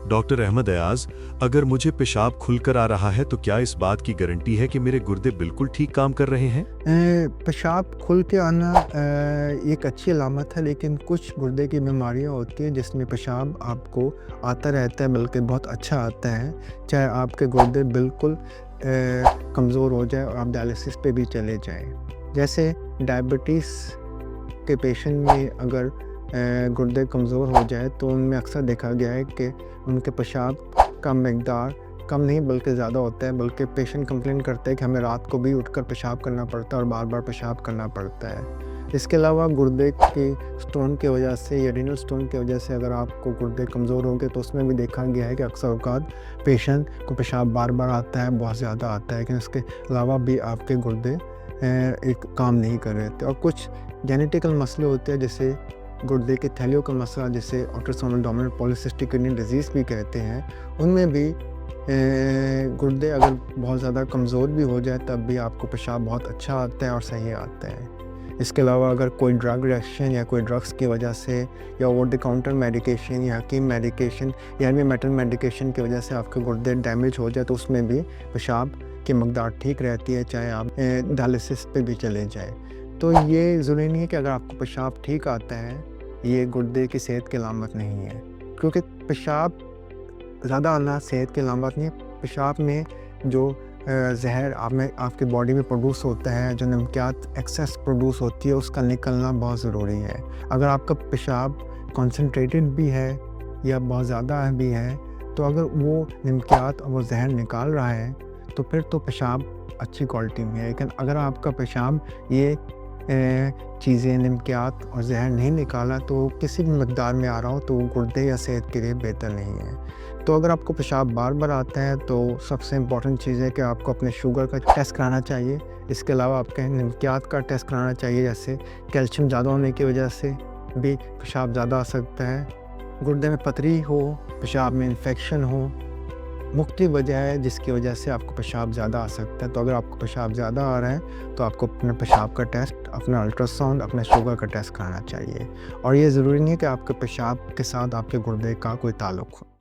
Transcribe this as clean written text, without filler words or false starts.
Doctor Ahmad Ayaz, अगर मुझे पेशाब खुलकर आ रहा है तो क्या इस बात की गारंटी है कि मेरे गुर्दे बिल्कुल ठीक काम कर रहे हैं? पेशाब खुल के आना एक अच्छी अलामत है, लेकिन कुछ गुर्दे की बीमारियां होती हैं जिसमें पेशाब आपको आता रहता है, बल्कि बहुत अच्छा आता है। चाहे आपके गुर्दे बिल्कुल कमज़ोर हो जाए और आप डायलिसिस पे भी चले जाएं। जैसे डायबिटीज़ के पेशेंट में अगर गुर्दे कमज़ोर हो जाए तो उनमें अक्सर देखा गया है कि उनके पेशाब का मकदार कम नहीं बल्कि ज़्यादा होता है, बल्कि पेशेंट कंप्लेन करते हैं कि हमें रात को भी उठकर पेशाब करना पड़ता है और बार बार पेशाब करना पड़ता है। इसके अलावा गुर्दे के स्टोन की वजह से या रीनल स्टोन की वजह से अगर आपको गुर्दे कमज़ोर होंगे तो उसमें भी देखा गया है कि अक्सर औक़ात पेशेंट को पेशाब बार बार आता है, बहुत ज़्यादा आता है, लेकिन इसके अलावा भी आपके गुर्दे एक काम नहीं कर रहे थे। और कुछ जेनेटिकल मसले होते हैं, जैसे गुर्दे के थैलियों का मसला, जिसे autosomal dominant polycystic kidney disease भी कहते हैं, उनमें भी गुर्दे अगर बहुत ज़्यादा कमज़ोर भी हो जाए तब भी आपको पेशाब बहुत अच्छा आता है और सही आता है। इसके अलावा अगर कोई ड्रग रिएक्शन या कोई ड्रग्स की वजह से या ओवर द काउंटर मेडिकेशन या हकीम मेडिकेशन या मेटल मेडिकेशन की वजह से आपके गुर्दे डैमेज हो जाए तो उसमें भी पेशाब की मकदार ठीक रहती है, चाहे आप डायलिसिस पे भी चले जाएँ। तो ये ज़रूरी नहीं है कि अगर आपको पेशाब ठीक आता है ये गुर्दे की सेहत की अलामत नहीं है, क्योंकि पेशाब ज़्यादा आना सेहत की अलामत नहीं है। पेशाब में जो ज़हर आपकी बॉडी में प्रोड्यूस होता है, जो नमकियात एक्सेस प्रोड्यूस होती है, उसका निकलना बहुत ज़रूरी है। अगर आपका पेशाब कॉन्सनट्रेटेड भी है या बहुत ज़्यादा भी है, तो अगर वो नमकियात और वो ज़हर निकाल रहा है तो फिर तो पेशाब अच्छी क्वालिटी में है। लेकिन अगर आपका पेशाब ये चीज़ें नमकियात और जहर नहीं निकाला तो किसी भी मकदार में आ रहा हो तो गुर्दे या सेहत के लिए बेहतर नहीं है। तो अगर आपको पेशाब बार बार आता है तो सबसे इम्पॉर्टेंट चीज़ है कि आपको अपने शुगर का टेस्ट कराना चाहिए। इसके अलावा आपके नमकियात का टेस्ट कराना चाहिए, जैसे कैल्शियम ज़्यादा होने की वजह से भी पेशाब ज़्यादा आ सकता है, गुर्दे में पथरी हो, पेशाब में इन्फेक्शन हो, मुख्तलिफ वजह है जिसकी वजह से आपको पेशाब ज़्यादा आ सकता है। तो अगर आपको पेशाब ज़्यादा आ रहा है तो आपको अपने पेशाब का टेस्ट, अपना अल्ट्रासाउंड, अपने शुगर का टेस्ट कराना चाहिए। और ये ज़रूरी नहीं है कि आपके पेशाब के साथ आपके गुर्दे का कोई ताल्लुक़ हो।